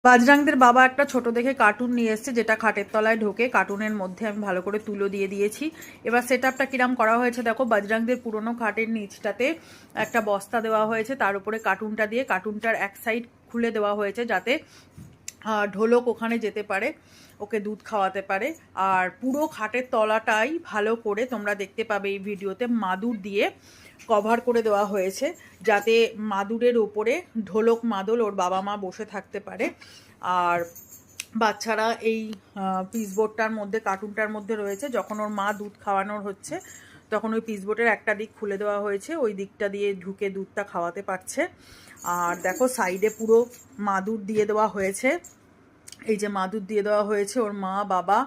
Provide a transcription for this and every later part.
বাজরাংদের বাবা একটা ছোট দেখে কার্টুন নিয়ে এসছে, যেটা খাটের তলায় ঢোকে। কার্টুনের মধ্যে আমি ভালো করে তুলো দিয়ে দিয়েছি। এবার সেট আপটা কিরাম করা হয়েছে দেখো। বাজরাংদের পুরোনো খাটের নিচটাতে একটা বস্তা দেওয়া হয়েছে, তার উপরে কার্টুনটা দিয়ে কার্টুনটার এক সাইড খুলে দেওয়া হয়েছে যাতে ঢোলক ওখানে যেতে পারে, ওকে দুধ খাওয়াতে পারে। আর পুরো খাটের তলাটাই ভালো করে তোমরা দেখতে পাবে এই ভিডিওতে মাদুর দিয়ে কভার করে দেওয়া হয়েছে, যাতে মাদুরের ওপরে ঢোলক মাদল ওর বাবা মা বসে থাকতে পারে। আর বাচ্চারা এই পিসবোর্ডটার মধ্যে, কার্টুনটার মধ্যে রয়েছে। যখন ওর মা দুধ খাওয়ানোর হচ্ছে তখন ওই পিসবোর্ডের একটা দিক খুলে দেওয়া হয়েছে, ওই দিকটা দিয়ে ঢুকে দুধটা খাওয়াতে পারছে। আর দেখো সাইডে পুরো মাদুর দিয়ে দেওয়া হয়েছে। এই যে মাদুর দিয়ে দেওয়া হয়েছে, ওর মা বাবা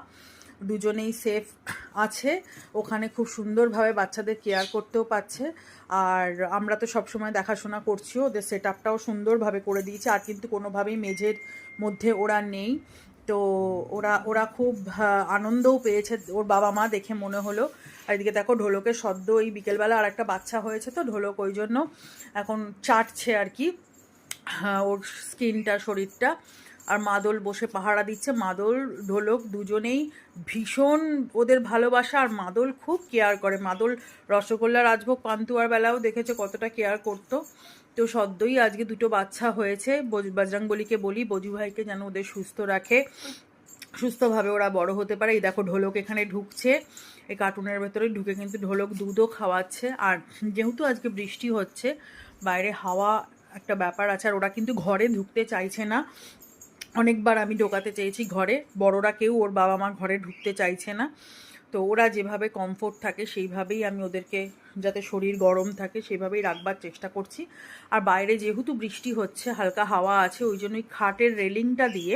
দুজনেই সেফ আছে ওখানে, খুব সুন্দরভাবে বাচ্চাদের কেয়ার করতেও পারছে। আর আমরা তো সবসময় দেখাশোনা করছি, ওদের সেট আপটাও সুন্দরভাবে করে দিয়েছে। আর কিন্তু কোনোভাবেই মেঝের মধ্যে ওরা নেই, তো ওরা ওরা খুব আনন্দও পেয়েছে ওর বাবা মা দেখে মনে হলো। আর এদিকে দেখো ঢোলকের সদ্য এই বিকেলবেলা আর একটা বাচ্চা হয়েছে, তো ঢোলক ওই জন্য এখন চাটছে আর কি ওর স্কিনটা, শরীরটা। আর মাদল বসে পাহারা দিচ্ছে। মাদল ঢোলক দুজনেই ভীষণ ওদের ভালোবাসা, আর মাদল খুব কেয়ার করে। মাদল রসগোল্লা, রাজভোগ, পান্তুয়ার বেলাও দেখেছে কতটা কেয়ার করতো। তো সদ্যই আজকে দুটো বাচ্চা হয়েছে। বজরংবলীকে বলি বজু ভাইকে যেন ওদের সুস্থ রাখে, সুস্থভাবে ওরা বড় হতে পারে। এই দেখো ঢোলক এখানে ঢুকছে, এই কার্টুনের ভেতরে ঢুকে কিন্তু ঢোলক দুধও খাওয়াচ্ছে। আর যেহেতু আজকে বৃষ্টি হচ্ছে, বাইরে হাওয়া একটা ব্যাপার আছে, আর ওরা কিন্তু ঘরে ঢুকতে চাইছে না। অনেকবার আমি ঢোকাতে চেয়েছি ঘরে, বড়রা কেউ ওর বাবা মা ঘরে ঢুকতে চাইছে না। তো ওরা যেভাবে কমফোর্ট থাকে সেইভাবেই আমি ওদেরকে, যাতে শরীর গরম থাকে সেইভাবেই রাখবার চেষ্টা করছি। আর বাইরে যেহেতু বৃষ্টি হচ্ছে, হালকা হাওয়া আছে, ওই জন্যই খাটের রেলিংটা দিয়ে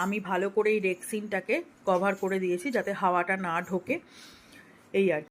আমি ভালো করে এই রেক্সিনটাকে কভার করে দিয়েছি যাতে হাওয়াটা না ঢোকে, এই আর